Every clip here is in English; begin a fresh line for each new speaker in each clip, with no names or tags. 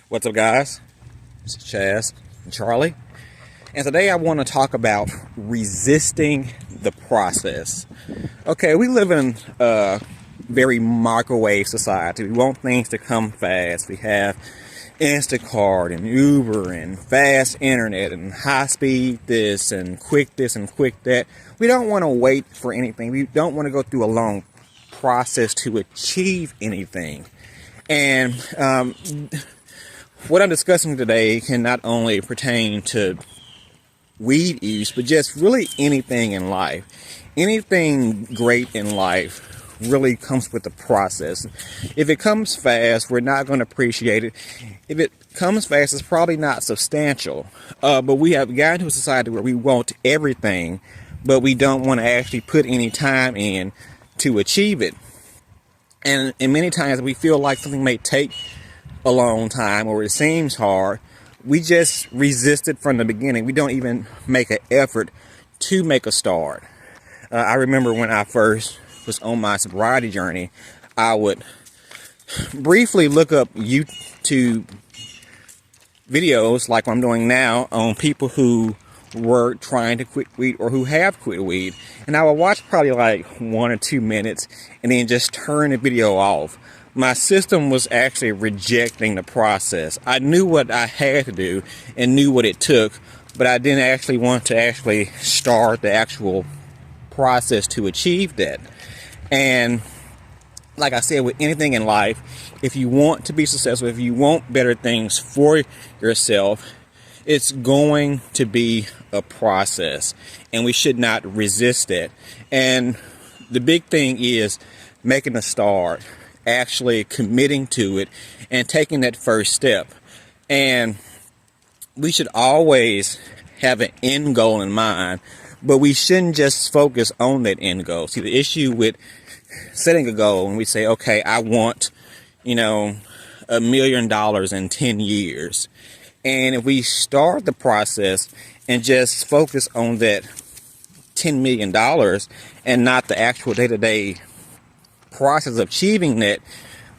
What's up, guys? This is Chaz and Charlie, and today I want to talk about resisting the process. Okay, we live in a very microwave society. We want things to come fast. We have Instacart and Uber and fast internet and high speed this and quick that. We don't want to wait for anything. We don't want to go through a long process to achieve anything. And what I'm discussing today can not only pertain to weed use, but just really anything in life. Anything great in life really comes with the process. If it comes fast, we're not going to appreciate it. If it comes fast, it's probably not substantial. But we have gotten to a society where we want everything, but we don't want to actually put any time in to achieve it. And many times we feel like something may take a long time or it seems hard. We just resist it from the beginning. We don't even make an effort to make a start. I remember when I first was on my sobriety journey, I would briefly look up YouTube videos like I'm doing now on people who were trying to quit weed or who have quit weed, and I would watch probably like 1 or 2 minutes and then just turn the video off. My system was actually rejecting the process. I knew what I had to do and knew what it took, but I didn't actually want to actually start the actual process to achieve that. And like I said, with anything in life, if you want to be successful, if you want better things for yourself, it's going to be a process, and we should not resist it. And the big thing is making a start, actually committing to it, and taking that first step. And we should always have an end goal in mind, but we shouldn't just focus on that end goal. See, the issue with setting a goal, and we say, okay, I want, $1 million in 10 years. And if we start the process and just focus on that $10 million and not the actual day-to-day process of achieving that,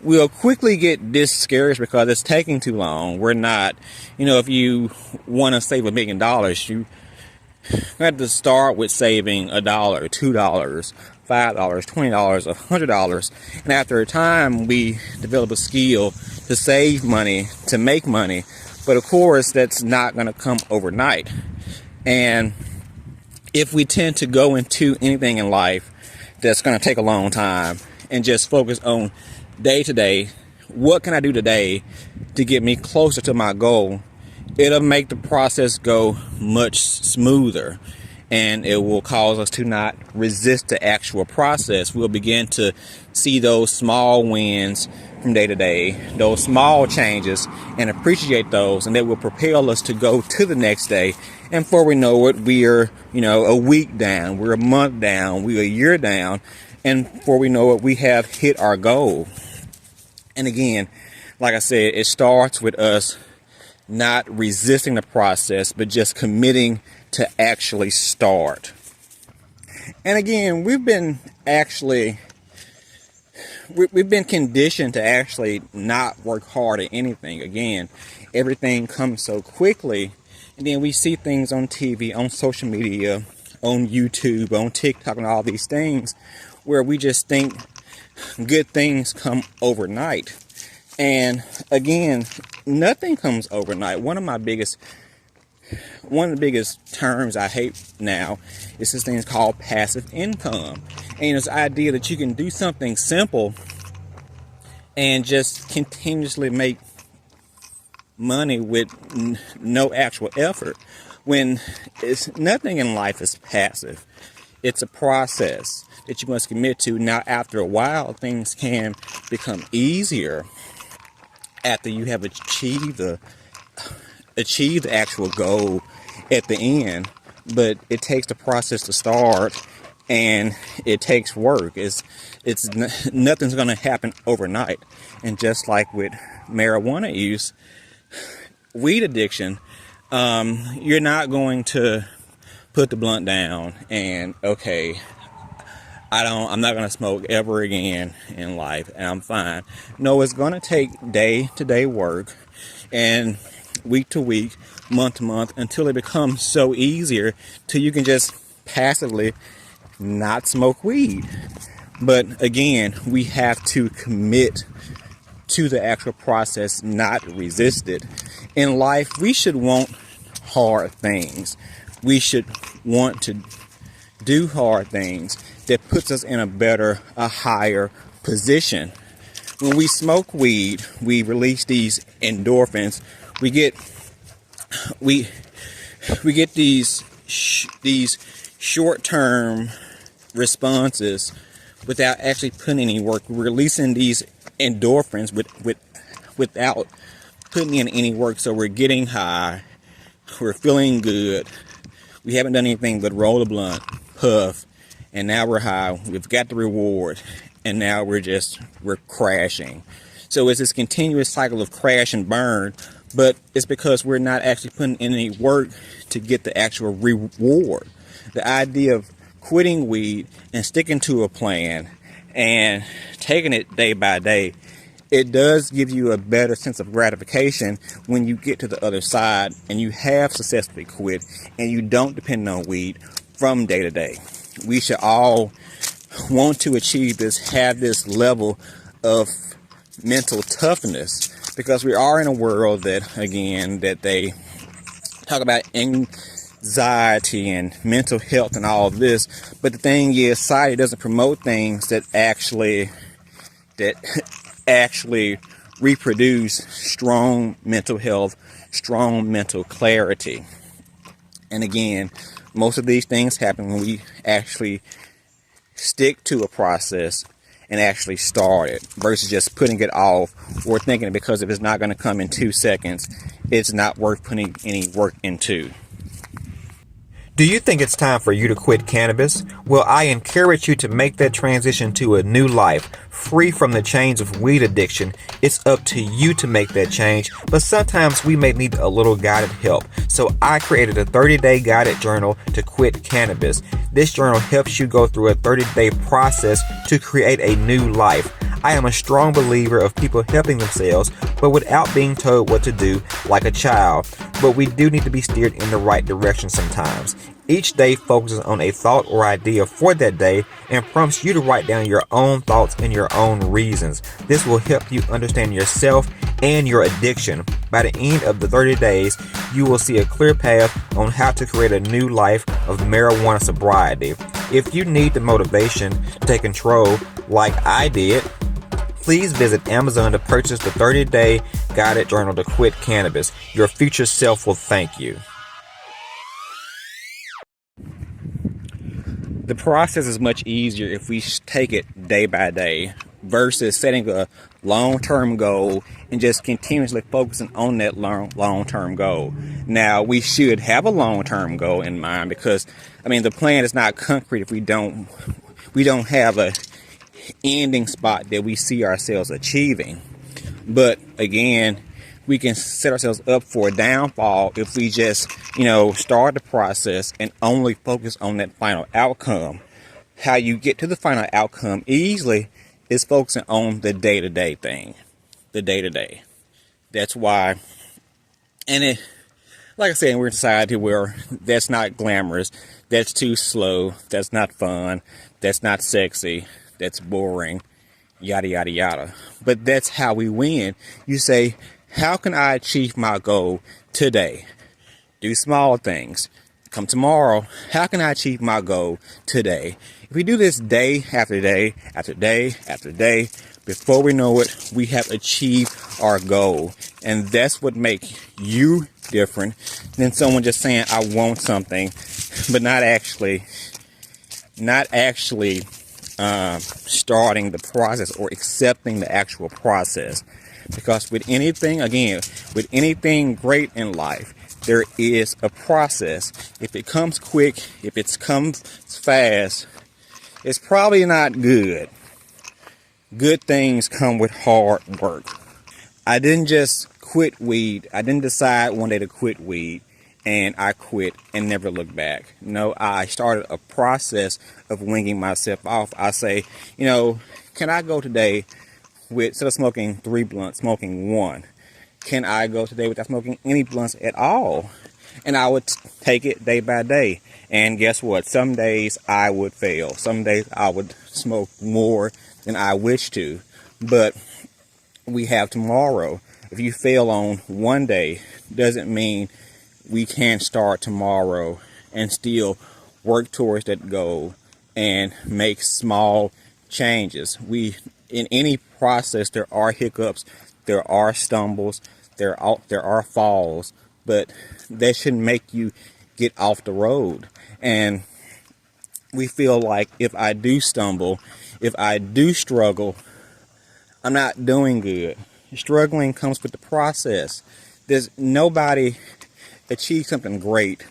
we'll quickly get discouraged because it's taking too long. We're not, if you want to save $1 million, you have to start with saving $1, $2, $5, $20, $100. And after a time, we develop a skill to save money, to make money. But of course, that's not going to come overnight. And if we tend to go into anything in life that's going to take a long time and just focus on day to day, what can I do today to get me closer to my goal, it'll make the process go much smoother. And it will cause us to not resist the actual process. We'll begin to see those small wins from day to day, those small changes, and appreciate those, and that will propel us to go to the next day. And before we know it, we're, a week down, we're a month down, we're a year down, and before we know it, we have hit our goal. And again, like I said, it starts with us not resisting the process, but just committing to actually start. And again, we've been conditioned to actually not work hard at anything. Again, everything comes so quickly, and then we see things on TV, on social media, on YouTube, on TikTok, and all these things where we just think good things come overnight. And again, nothing comes overnight. One of the biggest terms I hate now is this thing called passive income. And it's the idea that you can do something simple and just continuously make money with no actual effort. When it's nothing in life is passive. It's a process that you must commit to. Now, after a while, things can become easier after you have achieved the actual goal at the end, but it takes the process to start, and it takes work. Nothing's going to happen overnight. And just like with marijuana use, weed addiction, you're not going to put the blunt down and okay, I'm not going to smoke ever again in life and I'm fine. No, it's going to take day-to-day work. and week to week, month to month, until it becomes so easier till you can just passively not smoke weed. But again, we have to commit to the actual process, not resist it. In life, we should want hard things. We should want to do hard things that puts us in a higher position. When we smoke weed, we release these endorphins. We get these short-term responses without actually putting any work. We're releasing these endorphins without putting in any work. So we're getting high, we're feeling good, we haven't done anything but roll a blunt, puff, and now we're high, we've got the reward, and now we're crashing. So it's this continuous cycle of crash and burn, but it's because we're not actually putting in any work to get the actual reward. The idea of quitting weed and sticking to a plan and taking it day by day, it does give you a better sense of gratification when you get to the other side and you have successfully quit and you don't depend on weed from day to day. We should all want to achieve this, have this level of mental toughness, because we are in a world that, again, that they talk about anxiety and mental health and all of this, but the thing is, society doesn't promote things that actually reproduce strong mental health, strong mental clarity. And again, most of these things happen when we actually stick to a process and actually start it, versus just putting it off or thinking because if it's not going to come in 2 seconds, it's not worth putting any work into.
Do you think it's time for you to quit cannabis? Well, I encourage you to make that transition to a new life, free from the chains of weed addiction. It's up to you to make that change, but sometimes we may need a little guided help. So I created a 30-day guided journal to quit cannabis. This journal helps you go through a 30-day process to create a new life. I am a strong believer of people helping themselves, but without being told what to do like a child. But we do need to be steered in the right direction sometimes. Each day focuses on a thought or idea for that day and prompts you to write down your own thoughts and your own reasons. This will help you understand yourself and your addiction. By the end of the 30 days, you will see a clear path on how to create a new life of marijuana sobriety. If you need the motivation to take control like I did, please visit Amazon to purchase the 30-day guided journal to quit cannabis. Your future self will thank you.
The process is much easier if we take it day by day versus setting a long-term goal and just continuously focusing on that long-term goal. Now, we should have a long-term goal in mind, because, the plan is not concrete if we don't have a ending spot that we see ourselves achieving. But again, we can set ourselves up for a downfall if we just, start the process and only focus on that final outcome. How you get to the final outcome easily is focusing on the day-to-day thing. The day-to-day. That's why, like I said, we're in a society where that's not glamorous, that's too slow, that's not fun, that's not sexy, that's boring, yada, yada, yada. But that's how we win. You say, how can I achieve my goal today? Do small things. Come tomorrow, how can I achieve my goal today? If we do this day after day after day after day, before we know it, we have achieved our goal. And that's what makes you different than someone just saying, I want something, but not actually starting the process or accepting the actual process. Because with anything great in life, there is a process. If it comes quick, if it comes fast, it's probably not good. Good things come with hard work. I didn't just quit weed. I didn't decide one day to quit weed and I quit and never looked back. No, I started a process of winging myself off. I say, can I go today with, instead of smoking 3 blunts, smoking 1? can I go today without smoking any blunts at all? And I would take it day by day. And guess what? Some days I would fail. Some days I would smoke more than I wish to. But we have tomorrow. If you fail on one day, doesn't mean we can't start tomorrow and still work towards that goal and make small changes. In any process, there are hiccups, there are stumbles, there are falls, but that shouldn't make you get off the road. And we feel like if I do stumble, if I do struggle, I'm not doing good. Struggling comes with the process. There's nobody achieve something great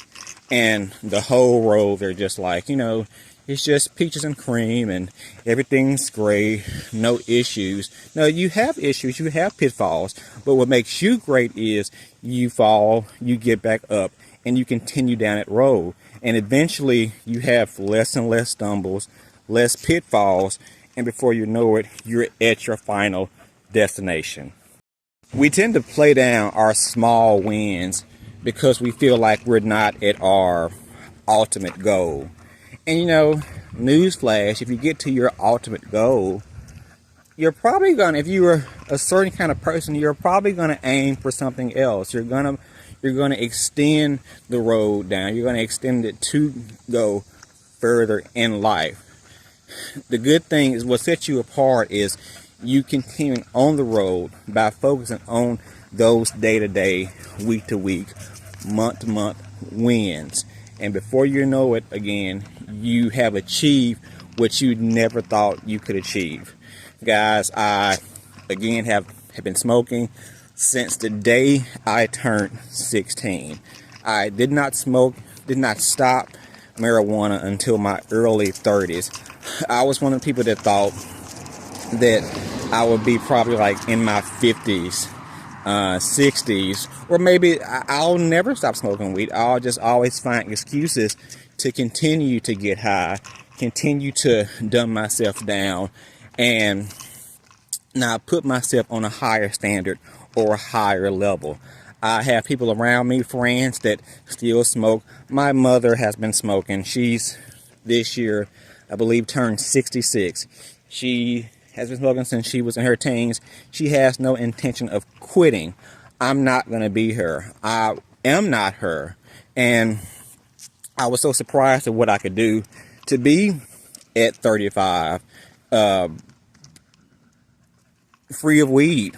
and the whole road they're just like, it's just peaches and cream and everything's great, no issues. No, you have issues, you have pitfalls, but what makes you great is you fall, you get back up, and you continue down that road. And eventually you have less and less stumbles, less pitfalls, and before you know it, you're at your final destination. We tend to play down our small wins because we feel like we're not at our ultimate goal. And newsflash, if you get to your ultimate goal, you're probably if you were a certain kind of person, you're probably gonna aim for something else. You're gonna extend the road down. You're gonna extend it to go further in life. The good thing is what sets you apart is you continuing on the road by focusing on those day-to-day, week-to-week, month-to-month wins. And before you know it, again, you have achieved what you never thought you could achieve. Guys, I, again, have been smoking since the day I turned 16. I did not smoke, did not stop marijuana until my early 30s. I was one of the people that thought that I would be probably like in my 50s, 60s, or maybe I'll never stop smoking weed. I'll just always find excuses to continue to get high, continue to dumb myself down, and now put myself on a higher standard or a higher level. I have people around me, friends that still smoke. My mother has been smoking. She's this year, I believe, turned 66. She has been smoking since she was in her teens. She has no intention of quitting. I'm not going to be her. I am not her. And I was so surprised at what I could do to be at 35, free of weed,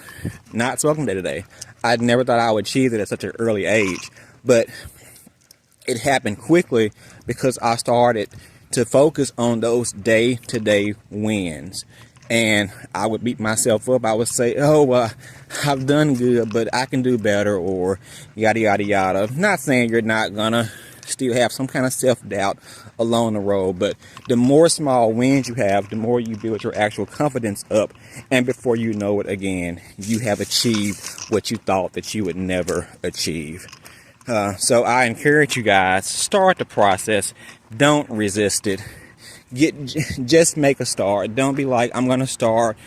not smoking day to day. I never thought I would achieve it at such an early age, but it happened quickly because I started to focus on those day-to-day wins. And I would beat myself up. I would say, I've done good, but I can do better, or yada, yada, yada. Not saying you're not gonna still have some kind of self-doubt along the road, but the more small wins you have, the more you build your actual confidence up, and before you know it, again, you have achieved what you thought that you would never achieve. So I encourage you guys, start the process. Don't resist it. Just make a start. Don't be like, I'm going to start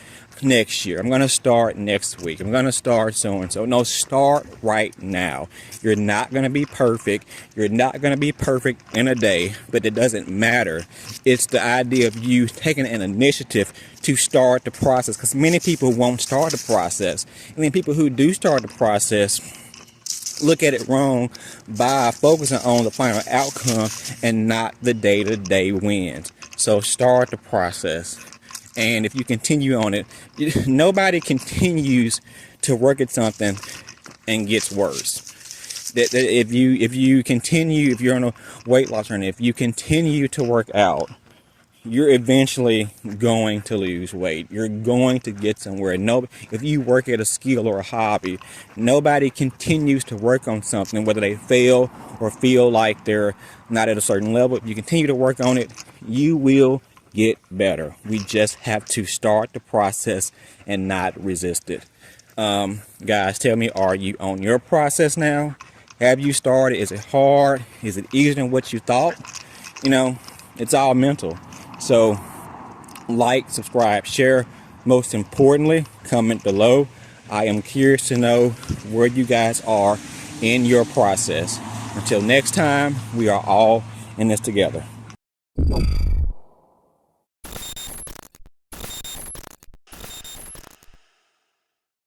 next year. I'm going to start next week. I'm going to start so and so. No, start right now. You're not going to be perfect. You're not going to be perfect in a day, but it doesn't matter. It's the idea of you taking an initiative to start the process, because many people won't start the process. And then people who do start the process look at it wrong by focusing on the final outcome and not the day-to-day wins. So start the process. And if you continue on it, nobody continues to work at something and gets worse. That if you continue, if you're on a weight loss journey, if you continue to work out, you're eventually going to lose weight. You're going to get somewhere. If you work at a skill or a hobby, nobody continues to work on something, whether they fail or feel like they're not at a certain level. If you continue to work on it, you will get better. We just have to start the process and not resist it. Guys, tell me, are you on your process now? Have you started? Is it hard? Is it easier than what you thought? It's all mental. So like, subscribe, share. Most importantly, comment below. I am curious to know where you guys are in your process. Until next time, we are all in this together.